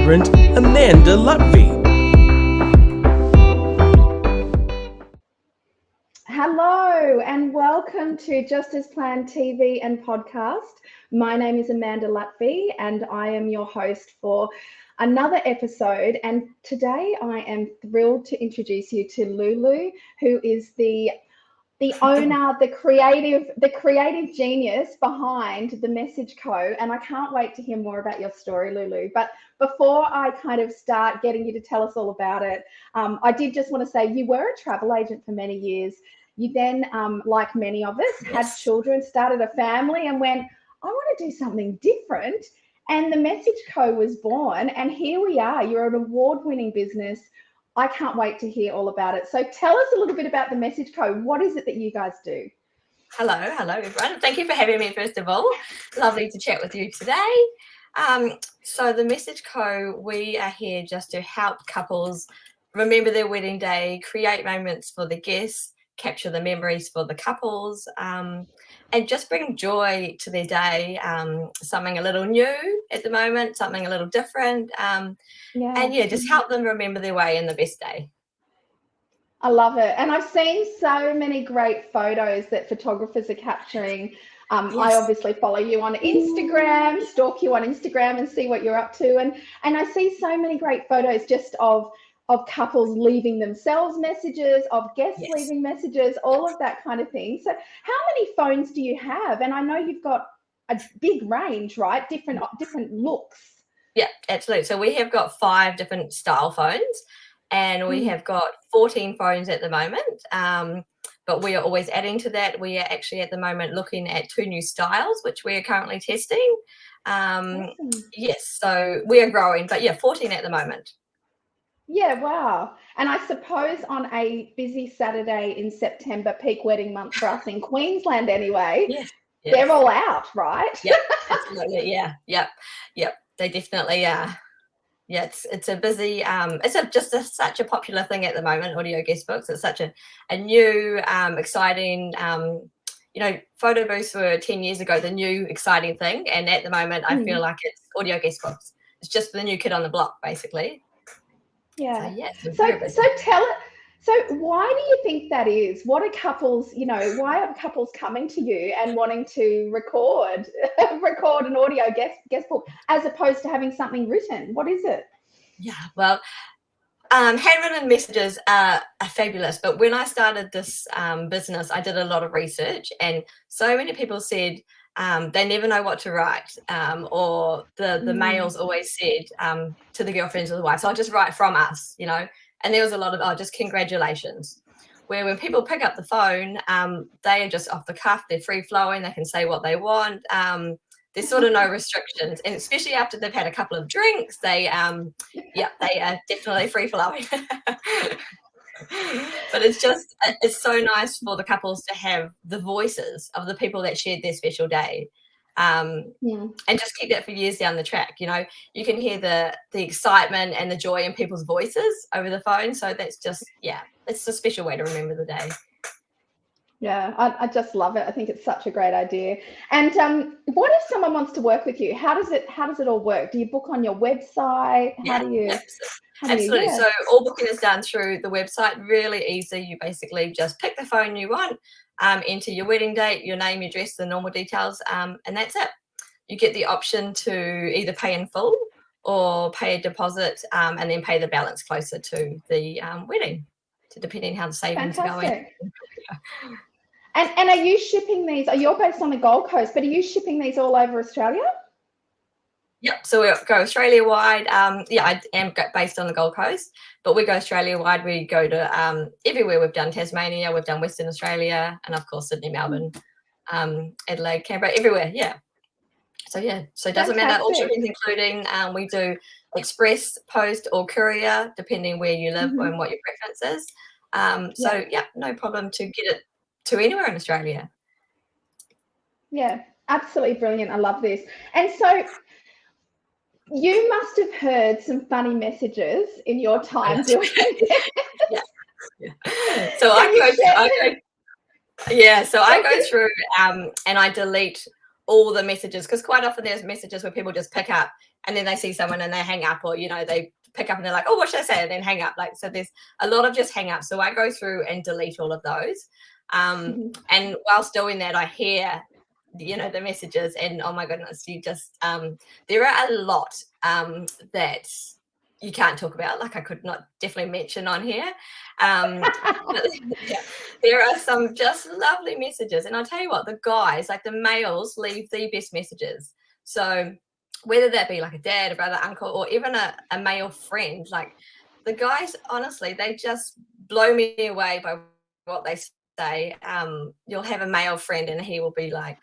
vibrant Amanda Lutfi. Hello and welcome to Just As Planned TV and podcast. My name is Amanda Lutfi and I am your host for another episode. And today I am thrilled to introduce you to Lulu, who is the owner, the creative genius behind the Message Co. And I can't wait to hear more about your story, Lulu. But before I kind of start getting you to tell us all about it, I did just want to say you were a travel agent for many years. You then, like many of us, had children, started a family and went, I want to do something different. And the Message Co. was born. And here we are. You're an award-winning business. I can't wait to hear all about it. So tell us a little bit about the Message Co. What is it that you guys do? Hello everyone. Thank you for having me first of all. Lovely to chat with you today. So the Message Co, we are here just to help couples remember their wedding day, create moments for the guests, capture the memories for the couples, and just bring joy to their day. Something a little new at the moment, something a little different. Just help them remember their way in the best day. I love it. And I've seen so many great photos that photographers are capturing. I obviously follow you on Instagram, stalk you on Instagram and see what you're up to. And I see so many great photos just of couples leaving themselves messages, of guests leaving messages, all of that kind of thing. So how many phones do you have? And I know you've got a big range, right? Different looks. Yeah, absolutely. So we have got 5 different style phones and we have got 14 phones at the moment. But we are always adding to that. We are actually at the moment looking at 2 new styles, which we are currently testing. Yes, so we are growing, but 14 at the moment. Yeah, wow. And I suppose on a busy Saturday in September, peak wedding month for us in Queensland anyway, they're all out, right? Yeah, absolutely. Yep. They definitely are. Yeah, it's a busy, it's such a popular thing at the moment, audio guest books. It's such a new, exciting, photo booths were 10 years ago, the new exciting thing. And at the moment, I feel like it's audio guest books. It's just the new kid on the block, basically. Yeah. So tell it. So why do you think that is? What are couples, why are couples coming to you and wanting to record an audio guest book as opposed to having something written? What is it? Yeah, well, handwritten messages are fabulous. But when I started this business, I did a lot of research and so many people said they never know what to write, or the males always said to the girlfriends or the wives, I'll just write from us, and there was a lot of, just congratulations. Where when people pick up the phone, they are just off the cuff, they're free flowing, they can say what they want. There's sort of no restrictions, and especially after they've had a couple of drinks, they are definitely free flowing. But it's so nice for the couples to have the voices of the people that shared their special day, and just keep that for years down the track. You can hear the excitement and the joy in people's voices over the phone. So that's just it's a special way to remember the day. Yeah, I just love it. I think it's such a great idea. And what if someone wants to work with you? How does it all work? Do you book on your website? How do you? Absolutely. So all booking is done through the website. Really easy. You basically just pick the phone you want, enter your wedding date, your name, your address, the normal details, and that's it. You get the option to either pay in full or pay a deposit, and then pay the balance closer to the wedding, depending how the savings are going. And are you shipping these? You're based on the Gold Coast, but are you shipping these all over Australia? Yep. So we go Australia wide. I am based on the Gold Coast, but we go Australia wide. We go to everywhere. We've done Tasmania, we've done Western Australia, and of course Sydney, Melbourne, Adelaide, Canberra, everywhere. Yeah. So it doesn't matter. All shipping's including. We do express, post, or courier, depending where you live and what your preference is. No problem to get it to anywhere in Australia. Yeah, absolutely brilliant. I love this. And so you must have heard some funny messages in your time doing this. So I go through and I delete all the messages, because quite often there's messages where people just pick up and then they see someone and they hang up, or they pick up and they're like, oh, what should I say, and then hang up. Like, so there's a lot of just hang up. So I go through and delete all of those, and whilst doing that, I hear the messages, and oh my goodness, you just there are a lot that you can't talk about, like I could not definitely mention on here. But, yeah, there are some just lovely messages, and I'll tell you what, the guys, like the males, leave the best messages. So whether that be like a dad, a brother, uncle, or even a male friend, like the guys, honestly, they just blow me away by what they say. You'll have a male friend and he will be like,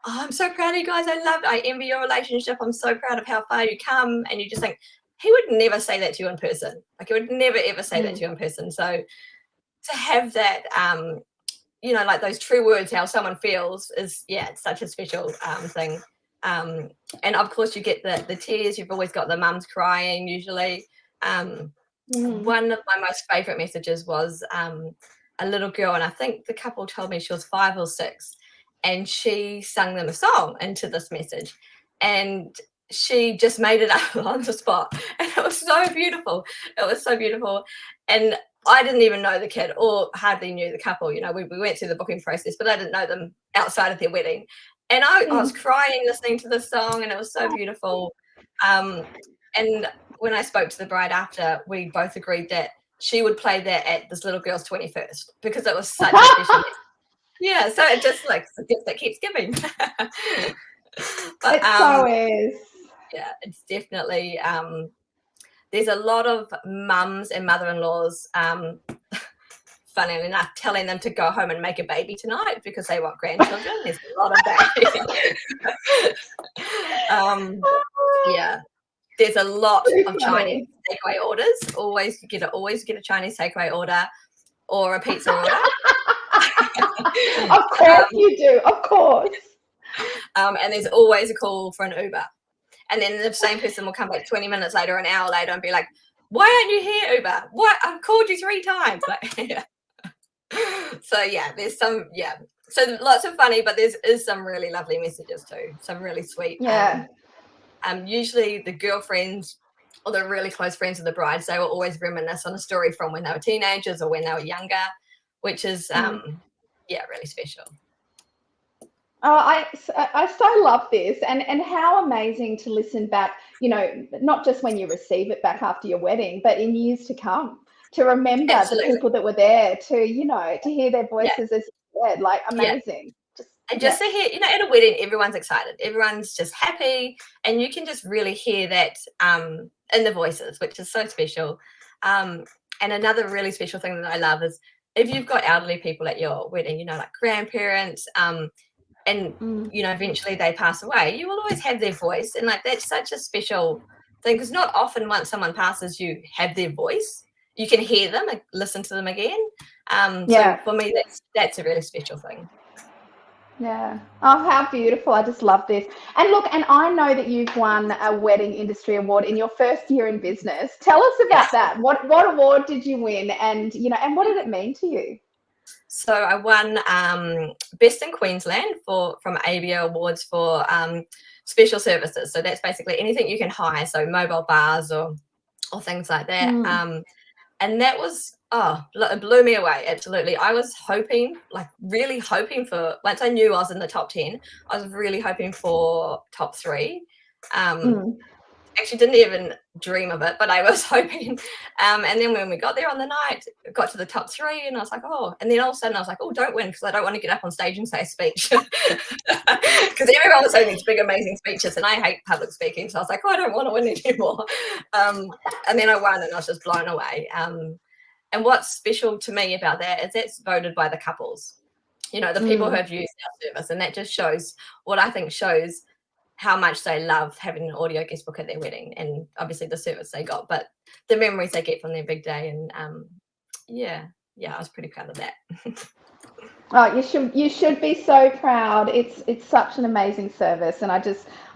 oh, I'm so proud of you guys. I envy your relationship. I'm so proud of how far you come. And you just think, he would never say that to you in person. Like, he would never, ever say that to you in person. So to have that, like those true words, how someone feels is, it's such a special thing. And of course you get the tears. You've always got the mums crying usually. One of my most favorite messages was a little girl, and I think the couple told me she was 5 or 6, and she sung them a song into this message, and she just made it up on the spot, and it was so beautiful. And I didn't even know the kid, or hardly knew the couple. We went through the booking process, but I didn't know them outside of their wedding. And I was crying listening to the song, and it was so beautiful. And when I spoke to the bride after, we both agreed that she would play that at this little girl's 21st, because it was such a special message. Yeah, so it just like the gift that keeps giving. But it so is. Yeah, it's definitely there's a lot of mums and mother-in-laws, funny enough, telling them to go home and make a baby tonight because they want grandchildren. There's a lot of that. Yeah, there's a lot of Chinese takeaway orders. Always get a Chinese takeaway order or a pizza order. Of course you do. Of course. And there's always a call for an Uber. And then the same person will come back 20 minutes later, an hour later, and be like, why aren't you here, Uber? What? I've called you 3 times. Like, yeah. So, yeah, there's some, So lots of funny, but there is some really lovely messages too. Some really sweet. Yeah. Usually the girlfriends or the really close friends of the brides, they will always reminisce on a story from when they were teenagers or when they were younger, which is, really special. Oh, I so love this, and how amazing to listen back, not just when you receive it back after your wedding, but in years to come, to remember the people that were there, to hear their voices, as you said, like amazing. Just to hear, at a wedding, everyone's excited, everyone's just happy, and you can just really hear that in the voices, which is so special. And another really special thing that I love is if you've got elderly people at your wedding, like grandparents, and eventually they pass away, you will always have their voice, and like that's such a special thing, because not often once someone passes you have their voice, you can hear them and listen to them again. So for me that's a really special thing. Yeah. Oh, how beautiful. I just love this. And look, and I know that you've won a Wedding Industry Award in your first year in business. Tell us about that. What award did you win, and and what did it mean to you? So I won Best in Queensland from ABO Awards for special services. So that's basically anything you can hire, so mobile bars or things like that. And that was, it blew me away, absolutely. I was really hoping for, once I knew I was in the top 10, I was really hoping for top 3. Actually didn't even dream of it, but I was hoping. And then when we got there on the night, got to the top 3, and I was like, and then all of a sudden I was like, don't win, because I don't want to get up on stage and say a speech. Because everyone was saying these big, amazing speeches, and I hate public speaking. So I was like, I don't want to win anymore. And then I won, and I was just blown away. And what's special to me about that is that's voted by the couples, the people who have used our service. And that just shows how much they love having an audio guest book at their wedding, and obviously the service they got, but the memories they get from their big day. And I was pretty proud of that. Oh, you should be so proud. It's such an amazing service, and I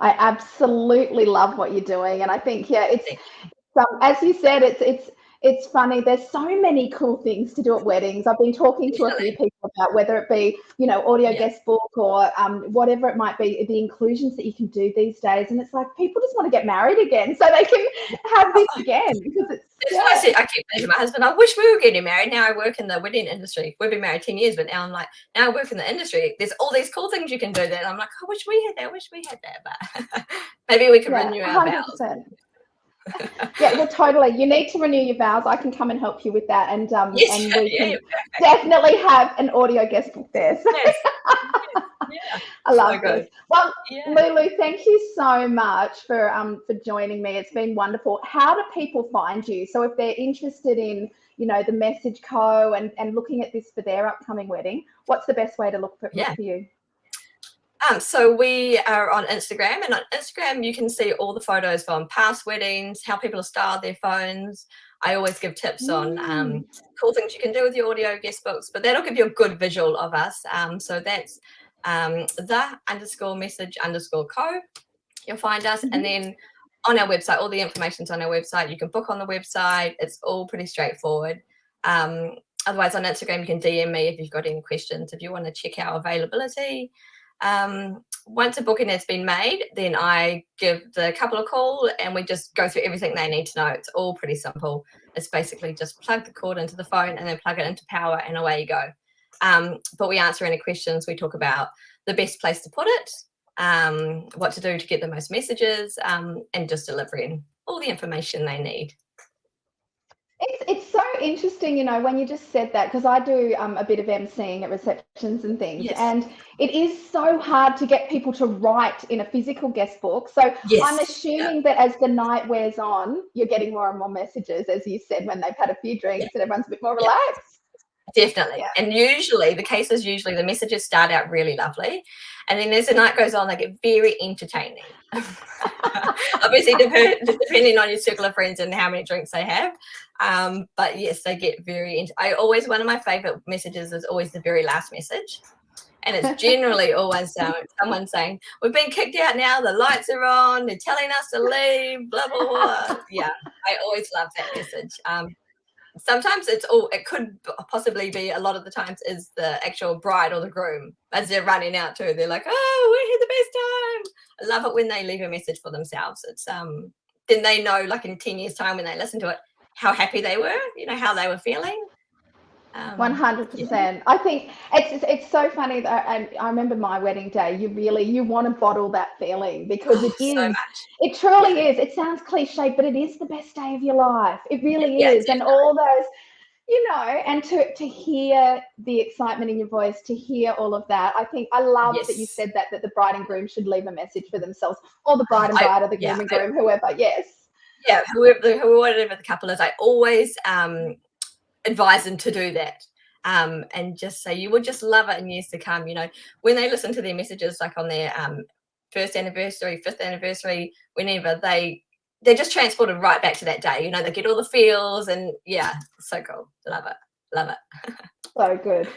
absolutely love what you're doing. And I think it's as you said, it's funny. There's so many cool things to do at weddings. I've been talking to a few people about, whether it be, audio Yeah. guest book or whatever it might be, the inclusions that you can do these days. And it's like, people just want to get married again so they can have this again, because it's, That's what I said. I keep saying to my husband, I wish we were getting married. Now I work in the wedding industry. We've been married 10 years, but now I'm like, now I work in the industry. There's all these cool things you can do that. I'm like, I wish we had that. I wish we had that. But maybe we can renew our 100%. vows. Yeah, well, totally. You need to renew your vows. I can come and help you with that, and Yes, and we yeah, can definitely have an audio guest book there. So yes. Yeah. I love So good. this. Well, Yeah. Lulu, thank you so much for joining me. It's been wonderful. How do people find you? So if they're interested in, the Message Co. and looking at this for their upcoming wedding, what's the best way to look for you? So we are on Instagram, and on Instagram you can see all the photos from past weddings, how people have styled their phones. I always give tips on cool things you can do with your audio guest books, but that'll give you a good visual of us. So that's the_message_co. You'll find us, and then on our website, all the information's on our website. You can book on the website. It's all pretty straightforward. Otherwise, on Instagram, you can DM me if you've got any questions, if you want to check our availability. Once a booking has been made, then I give the couple a call and we just go through everything they need to know. It's all pretty simple. It's basically just plug the cord into the phone and then plug it into power, and away you go. But we answer any questions. We talk about the best place to put it, what to do to get the most messages, and just delivering all the information they need. It's so interesting, when you just said that, because I do a bit of emceeing at receptions and things, and it is so hard to get people to write in a physical guest book. So I'm assuming that as the night wears on, you're getting more and more messages, as you said, when they've had a few drinks and everyone's a bit more relaxed. Definitely. Yeah. And usually the messages start out really lovely, and then as the night goes on, they get very entertaining. Obviously, depending on your circle of friends and how many drinks they have. But yes, they get very one of my favorite messages is always the very last message. And it's generally always someone saying, we've been kicked out now, the lights are on, they're telling us to leave, blah, blah, blah. Yeah, I always love that message. Sometimes it could possibly be, a lot of the times, is the actual bride or the groom as they're running out too. They're like, oh, we had the best time. I love it when they leave a message for themselves. It's then they know, like in 10 years' time when they listen to it, how happy they were, how they were feeling. 100%. I think it's so funny that, and I remember my wedding day, you want to bottle that feeling, because it is so much. It truly is. It sounds cliche, but it is the best day of your life. It really is. And all those, and to hear the excitement in your voice, to hear all of that, I think I love that you said that the bride and groom should leave a message for themselves, or the bride and bride, or the groom and groom, whoever. Yes. Yeah, whoever the couple is, I always advise them to do that, and just say you would just love it in years to come. When they listen to their messages, like on their first anniversary, 5th anniversary, whenever they're just transported right back to that day. They get all the feels, and so cool. Love it. So good.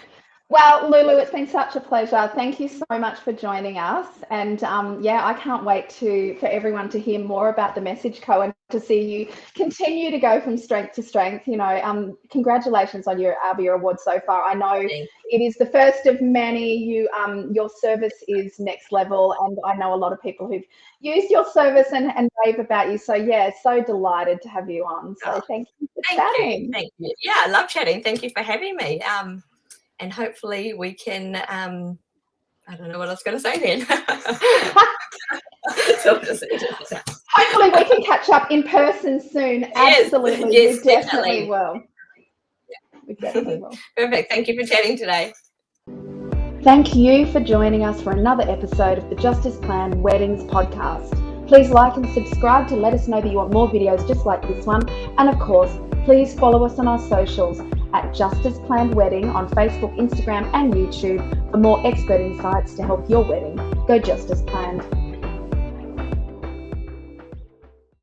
Well, Lulu, it's been such a pleasure. Thank you so much for joining us. And I can't wait for everyone to hear more about the Message Co. and to see you continue to go from strength to strength. Congratulations on your ARBIA award so far. I know it is the first of many. Your service is next level, and I know a lot of people who've used your service and rave about you. So so delighted to have you on. So thank you for chatting. Thank you. Yeah, I love chatting. Thank you for having me. And hopefully we can, I don't know what I was going to say then. Hopefully we can catch up in person soon. Absolutely. Yes, we definitely will. We definitely will. Perfect. Thank you for chatting today. Thank you for joining us for another episode of the Justice Plan Weddings podcast. Please like and subscribe to let us know that you want more videos just like this one. And of course, please follow us on our socials at Justice Planned Wedding on Facebook, Instagram, and YouTube for more expert insights to help your wedding go just as planned.